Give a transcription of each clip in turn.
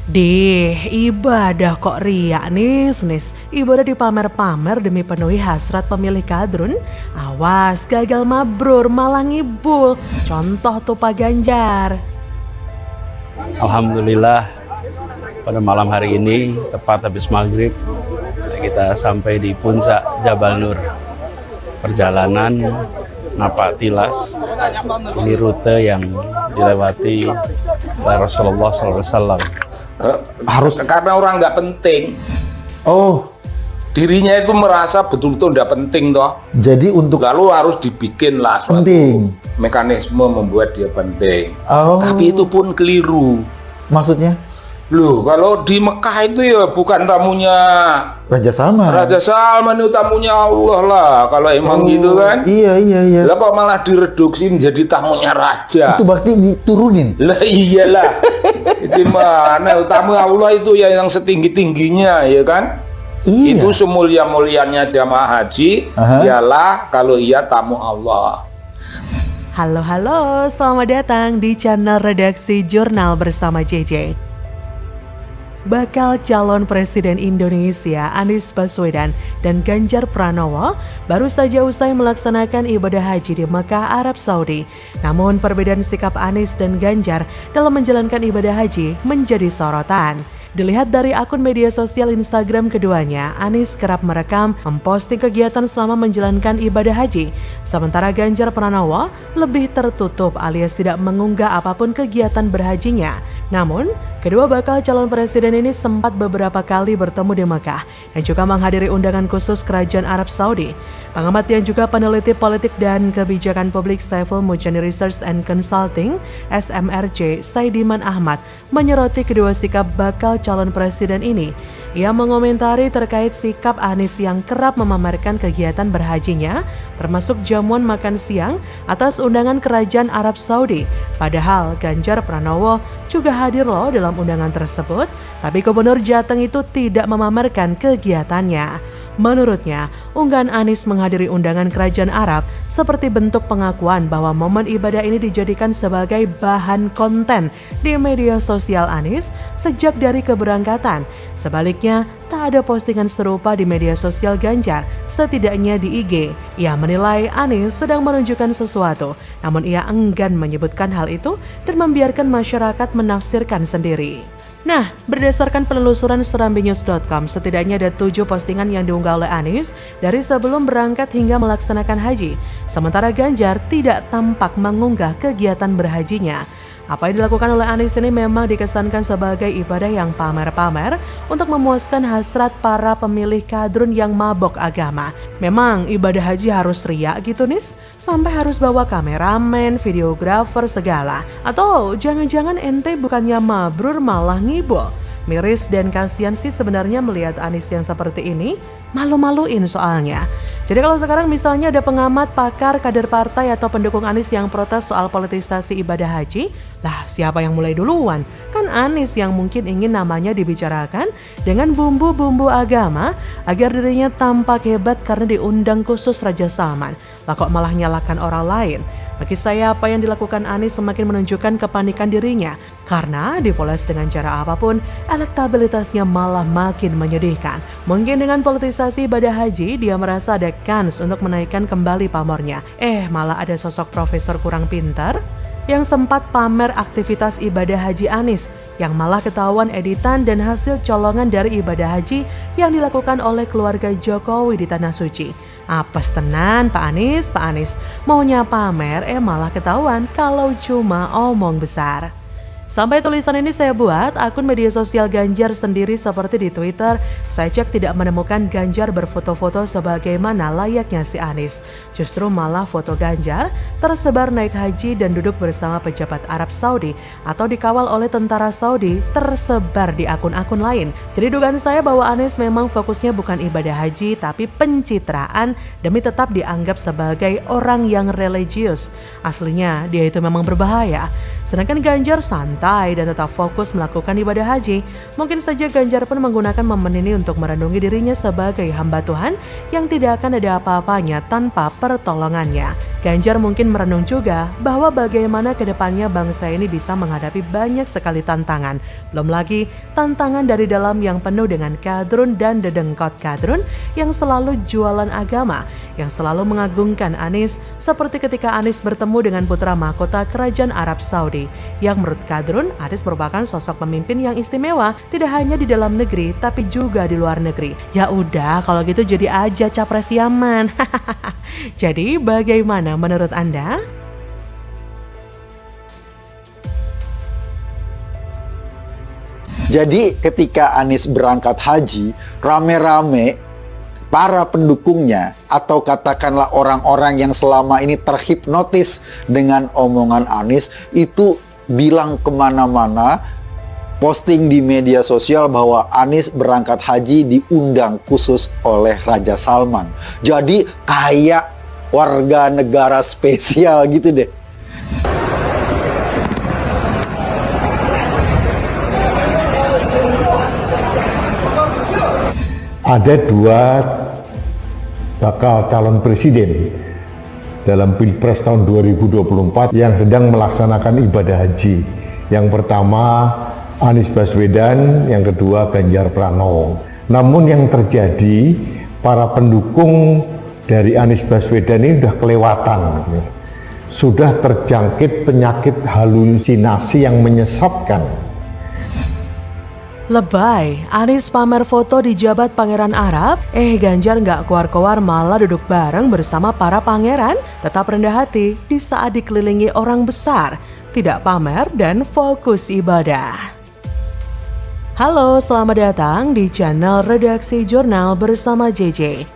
Ibadah kok riak nis. Ibadah dipamer-pamer demi penuhi hasrat pemilih kadrun. Awas, gagal mabrur, malah ngibul. Contoh tuh Pak Ganjar. Alhamdulillah pada malam hari ini tepat habis maghrib kita sampai di puncak Jabal Nur. Perjalanan napak tilas, ini rute yang dilewati oleh Rasulullah SAW. Harus karena orang nggak penting. Oh, Dirinya itu merasa betul-betul nggak penting toh. jadi untuk Lalu harus dibikin lah suatu penting. mekanisme membuat dia penting. Oh, Tapi itu pun keliru. maksudnya Loh, kalau di Mekah itu ya bukan tamunya Raja Salman. Raja Salman, itu tamunya Allah lah. Kalau emang gitu kan. Iya. Lah kok malah direduksi menjadi tamunya raja. Itu berarti diturunin. Lah iyalah. Itu mana tamu Allah itu ya yang setinggi-tingginya ya kan? Iya. Itu semulia-mulianya jamaah haji ialah kalau ia tamu Allah. Halo, selamat datang di channel Redaksi Jurnal bersama JJ. Bakal calon Presiden Indonesia Anies Baswedan dan Ganjar Pranowo baru saja usai melaksanakan ibadah haji di Mekah, Arab Saudi. Namun perbedaan sikap Anies dan Ganjar dalam menjalankan ibadah haji menjadi sorotan. Dilihat dari akun media sosial Instagram keduanya, Anies kerap merekam memposting kegiatan selama menjalankan ibadah haji. Sementara Ganjar Pranowo lebih tertutup alias tidak mengunggah apapun kegiatan berhajinya. Namun, kedua bakal calon presiden ini sempat beberapa kali bertemu di Mekah dan juga menghadiri undangan khusus Kerajaan Arab Saudi. Pengamat yang juga peneliti politik dan kebijakan publik Saiful Mujani Research and Consulting (SMRC) Saidiman Ahmad menyoroti kedua sikap bakal calon presiden ini. Ia mengomentari terkait sikap Anies yang kerap memamerkan kegiatan berhajinya, termasuk jamuan makan siang atas undangan Kerajaan Arab Saudi. Padahal Ganjar Pranowo juga hadir loh dalam undangan tersebut, tapi Gubernur Jateng itu tidak memamerkan kegiatannya. Menurutnya, unggahan Anies menghadiri undangan Kerajaan Arab seperti bentuk pengakuan bahwa momen ibadah ini dijadikan sebagai bahan konten di media sosial Anies sejak dari keberangkatan. Sebaliknya, tak ada postingan serupa di media sosial Ganjar, setidaknya di IG. Ia menilai Anies sedang menunjukkan sesuatu, namun ia enggan menyebutkan hal itu dan membiarkan masyarakat menafsirkan sendiri. Nah, berdasarkan penelusuran serambinews.com, setidaknya ada 7 postingan yang diunggah oleh Anies dari sebelum berangkat hingga melaksanakan haji. Sementara Ganjar tidak tampak mengunggah kegiatan berhajinya. Apa yang dilakukan oleh Anies ini memang dikesankan sebagai ibadah yang pamer-pamer untuk memuaskan hasrat para pemilih kadrun yang mabok agama. Memang ibadah haji harus riak gitu nis? Sampai harus bawa kameramen, videografer segala. Atau jangan-jangan ente bukannya mabrur malah ngibul? Miris dan kasihan sih sebenarnya melihat Anies yang seperti ini, malu-maluin soalnya. Jadi kalau sekarang misalnya ada pengamat, pakar, kader partai atau pendukung Anies yang protes soal politisasi ibadah haji, lah siapa yang mulai duluan? Kan Anies yang mungkin ingin namanya dibicarakan dengan bumbu-bumbu agama agar dirinya tampak hebat karena diundang khusus Raja Salman. Lah kok malah nyalakan orang lain? Bagi saya apa yang dilakukan Anies semakin menunjukkan kepanikan dirinya karena dipoles dengan cara apapun, elektabilitasnya malah makin menyedihkan. Mungkin dengan politisasi ibadah haji dia merasa ada kans untuk menaikkan kembali pamornya. Malah ada sosok profesor kurang pintar yang sempat pamer aktivitas ibadah haji Anies yang malah ketahuan editan dan hasil colongan dari ibadah haji yang dilakukan oleh keluarga Jokowi di Tanah Suci. Apes tenan Pak Anies, maunya pamer malah ketahuan kalau cuma omong besar. Sampai tulisan ini saya buat, akun media sosial Ganjar sendiri seperti di Twitter, saya cek tidak menemukan Ganjar berfoto-foto sebagaimana layaknya si Anies. Justru malah foto Ganjar tersebar naik haji dan duduk bersama pejabat Arab Saudi atau dikawal oleh tentara Saudi tersebar di akun-akun lain. Jadi dugaan saya bahwa Anies memang fokusnya bukan ibadah haji tapi pencitraan demi tetap dianggap sebagai orang yang religius. Aslinya dia itu memang berbahaya. Sedangkan Ganjar santai dan tetap fokus melakukan ibadah haji. Mungkin saja Ganjar pun menggunakan momen ini untuk merenungi dirinya sebagai hamba Tuhan yang tidak akan ada apa-apanya tanpa pertolongannya. Ganjar mungkin merenung juga bahwa bagaimana kedepannya bangsa ini bisa menghadapi banyak sekali tantangan. Belum lagi tantangan dari dalam yang penuh dengan kadrun dan dedengkot kadrun yang selalu jualan agama, yang selalu mengagungkan Anies, seperti ketika Anies bertemu dengan putra mahkota Kerajaan Arab Saudi, yang menurut kadrun Anies merupakan sosok pemimpin yang istimewa, tidak hanya di dalam negeri tapi juga di luar negeri. Ya udah, kalau gitu jadi aja capres Yaman. Jadi bagaimana menurut Anda? Jadi ketika Anies berangkat haji, rame-rame para pendukungnya atau katakanlah orang-orang yang selama ini terhipnotis dengan omongan Anies itu bilang kemana-mana, posting di media sosial bahwa Anies berangkat haji diundang khusus oleh Raja Salman. Jadi kayak warga negara spesial gitu deh. Ada dua bakal calon presiden dalam Pilpres tahun 2024 yang sedang melaksanakan ibadah haji. Yang pertama Anies Baswedan, yang kedua Ganjar Pranowo. Namun yang terjadi, para pendukung dari Anies Baswedan ini sudah kelewatan, sudah terjangkit penyakit halusinasi yang menyesatkan. Lebay, Anies pamer foto di jabat Pangeran Arab, Ganjar nggak keluar-keluar malah duduk bareng bersama para pangeran, tetap rendah hati di saat dikelilingi orang besar, tidak pamer dan fokus ibadah. Halo, selamat datang di channel Redaksi Jurnal bersama JJ.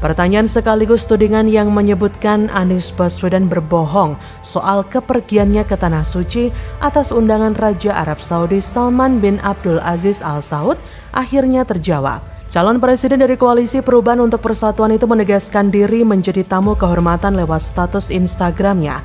Pertanyaan sekaligus tudingan yang menyebutkan Anies Baswedan berbohong soal kepergiannya ke Tanah Suci atas undangan Raja Arab Saudi Salman bin Abdul Aziz Al Saud akhirnya terjawab. Calon presiden dari Koalisi Perubahan untuk Persatuan itu menegaskan diri menjadi tamu kehormatan lewat status Instagramnya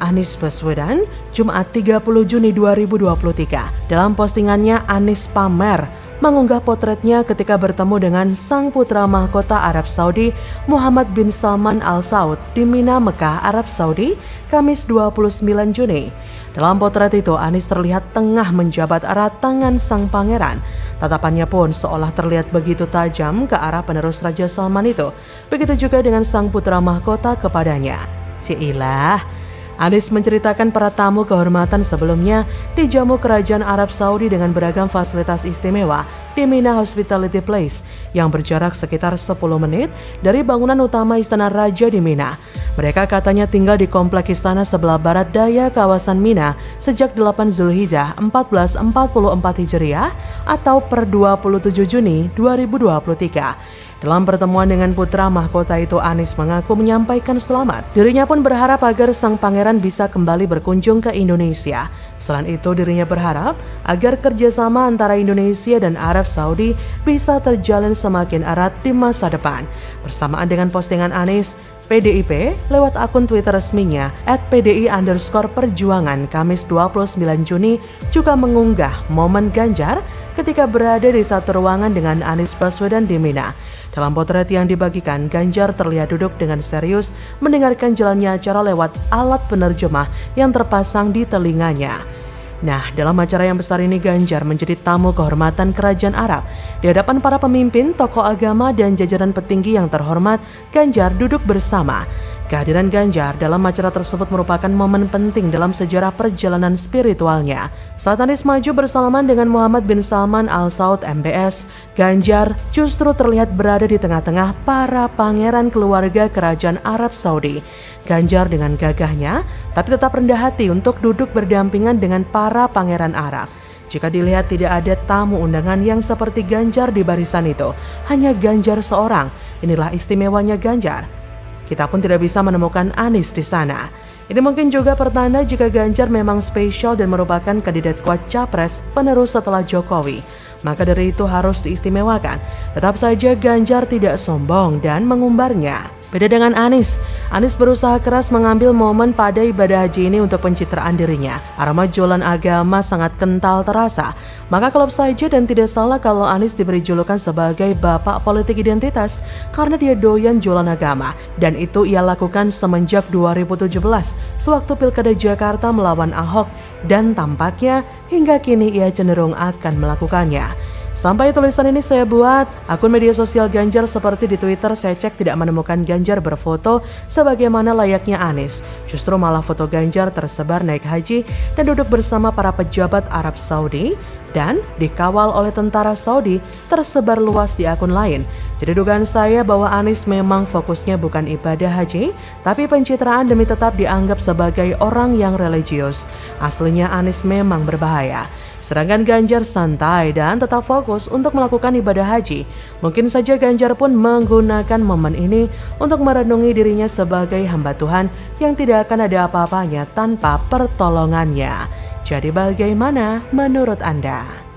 @AnisBaswedan Jumat 30 Juni 2023. Dalam postingannya, Anies pamer mengunggah potretnya ketika bertemu dengan sang putra mahkota Arab Saudi Muhammad bin Salman Al Saud di Mina, Mekah, Arab Saudi, Kamis 29 Juni. Dalam potret itu, Anies terlihat tengah menjabat erat tangan sang pangeran. Tatapannya pun seolah terlihat begitu tajam ke arah penerus Raja Salman itu. Begitu juga dengan sang putra mahkota kepadanya. Ciilah. Anies menceritakan para tamu kehormatan sebelumnya dijamu Kerajaan Arab Saudi dengan beragam fasilitas istimewa di Mina Hospitality Place yang berjarak sekitar 10 menit dari bangunan utama Istana Raja di Mina. Mereka katanya tinggal di komplek istana sebelah barat daya kawasan Mina sejak 8 Zulhijjah 1444 Hijriah atau per 27 Juni 2023. Dalam pertemuan dengan putra mahkota itu, Anies mengaku menyampaikan selamat. Dirinya pun berharap agar sang pangeran bisa kembali berkunjung ke Indonesia. Selain itu, dirinya berharap agar kerjasama antara Indonesia dan Arab Saudi bisa terjalin semakin erat di masa depan. Bersamaan dengan postingan Anies, PDIP lewat akun Twitter resminya @PDI_Perjuangan Kamis 29 Juni juga mengunggah momen Ganjar ketika berada di satu ruangan dengan Anies Baswedan di Mina. Dalam potret yang dibagikan, Ganjar terlihat duduk dengan serius mendengarkan jalannya acara lewat alat penerjemah yang terpasang di telinganya. Nah, dalam acara yang besar ini Ganjar menjadi tamu kehormatan Kerajaan Arab. Di hadapan para pemimpin, tokoh agama, dan jajaran petinggi yang terhormat, Ganjar duduk bersama. Kehadiran Ganjar dalam acara tersebut merupakan momen penting dalam sejarah perjalanan spiritualnya. Saat Anies maju bersalaman dengan Muhammad bin Salman Al Saud MBS, Ganjar justru terlihat berada di tengah-tengah para pangeran keluarga Kerajaan Arab Saudi. Ganjar dengan gagahnya, tapi tetap rendah hati untuk duduk berdampingan dengan para pangeran Arab. Jika dilihat tidak ada tamu undangan yang seperti Ganjar di barisan itu, hanya Ganjar seorang. Inilah istimewanya Ganjar. Kita pun tidak bisa menemukan Anies di sana. Ini mungkin juga pertanda jika Ganjar memang spesial dan merupakan kandidat kuat capres penerus setelah Jokowi. Maka dari itu harus diistimewakan. Tetap saja Ganjar tidak sombong dan mengumbarnya. Beda dengan Anies berusaha keras mengambil momen pada ibadah haji ini untuk pencitraan dirinya. Aroma jualan agama sangat kental terasa. Maka klop saja dan tidak salah kalau Anies diberi julukan sebagai bapak politik identitas karena dia doyan jualan agama. Dan itu ia lakukan semenjak 2017 sewaktu Pilkada Jakarta melawan Ahok dan tampaknya hingga kini ia cenderung akan melakukannya. Sampai tulisan ini saya buat, akun media sosial Ganjar seperti di Twitter saya cek tidak menemukan Ganjar berfoto sebagaimana layaknya Anies. Justru malah foto Ganjar tersebar naik haji dan duduk bersama para pejabat Arab Saudi dan dikawal oleh tentara Saudi tersebar luas di akun lain. Jadi dugaan saya bahwa Anies memang fokusnya bukan ibadah haji, tapi pencitraan demi tetap dianggap sebagai orang yang religius. Aslinya Anies memang berbahaya. Sedangkan Ganjar santai dan tetap fokus untuk melakukan ibadah haji. Mungkin saja Ganjar pun menggunakan momen ini untuk merenungi dirinya sebagai hamba Tuhan yang tidak akan ada apa-apanya tanpa pertolongannya. Jadi bagaimana menurut Anda?